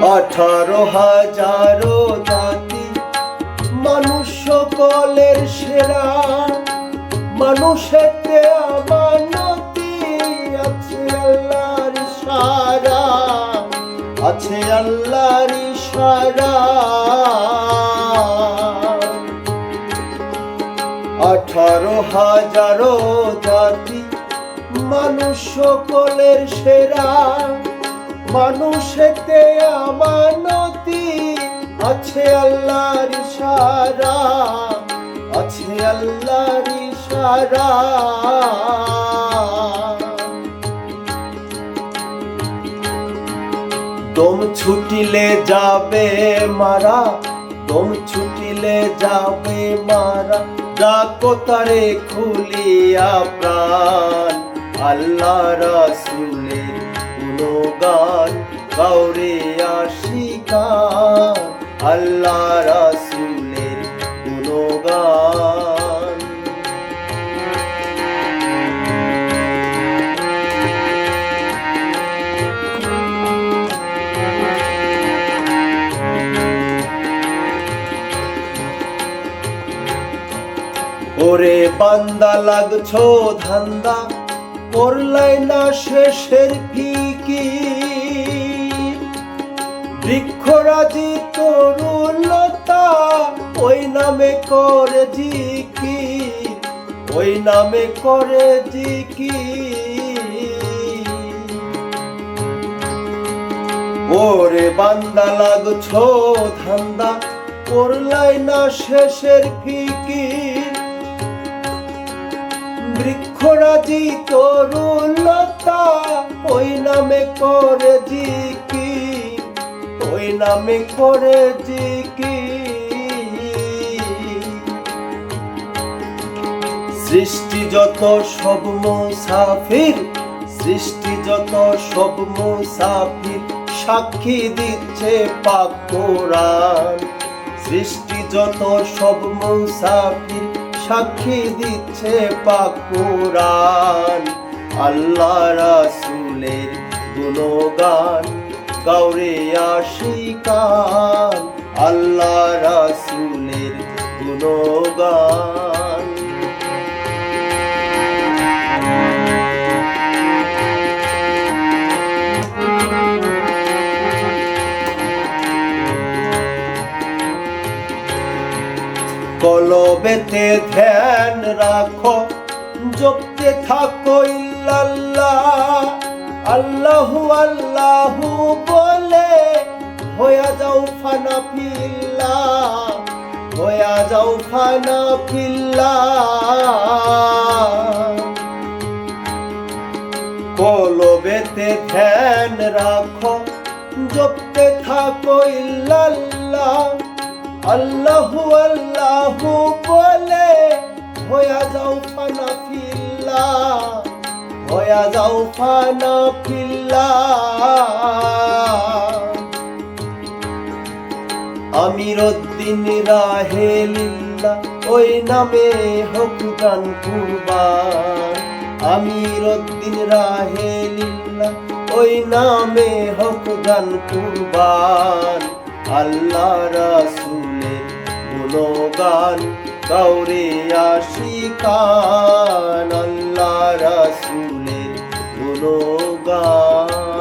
18,000 জাতি মানুষ সকলের সেরা, মানুষেতে আমানতি আছে আল্লাহর ইশারা, আছে আল্লাহর ইশারা। 18,000 জাতি মানুষ সকলের সেরা, মানুষেতে আমানতি আছে আল্লাহর ইশারা, আছে আল্লাহর ইশারা। দম ছুটিলে যাবে মারা, দম ছুটিলে যাবে মারা, ডাকো তারে খুলিয়া প্রাণ। আল্লাহ রাসূলের গুণগান গাওরে আশিকান, আল্লাহ রাসূলের গুণগান। ওরে বান্দা লাগছো ধান্দা, করলাই না শেষের ফিকির। বৃক্ষরাজি তরুলতা ওই নামে করে জিকির, ওই নামে করে জিকির। ওরে বান্দা লাগছো ধান্দা, করলাই না শেষের ফিকির। বৃক্ষরাজি তরুলতা ওই নামে করে জিকির, ওই নামে করে জিকির। সৃষ্টি যত সব মুসাফির, সৃষ্টি যত সব মুসাফির সাক্ষী দিচ্ছে পাক কোরআন। সৃষ্টি যত সব মুসাফির সাক্ষী দিচ্ছে পাক কোরআন। আল্লাহ রাসূলের গুণগান গাওরে আশিকান, আল্লাহ রাসূলের গুণগান। কলবেতে ধ্যান রাখো, জপতে থাকো ইল্লাল্লাহ। আল্লাহু আল্লাহু বলে হয়ে যাও ফানা ফিল্লাহ, হয়ে যাও ফানা ফিল্লাহ। কলবেতে ধ্যান রাখো, জপতে থাকো ইল্লাল্লাহ। আল্লাহু আল্লাহু বলে হয়ে যাও ফানা ফিল্লাহ, হয়ে যাও ফানা ফিল্লাহ। আমিরউদ্দিন রাহে লিল্লাহ ওই নামে হোক জান কুরবান। আমিরউদ্দিন রাহে লিল্লাহ ওই নামে হোক জান কুরবান। আল্লাহ রাসূলের গুণগান গাওরে আশিকান, আল্লাহ রাসূলের গুণগান।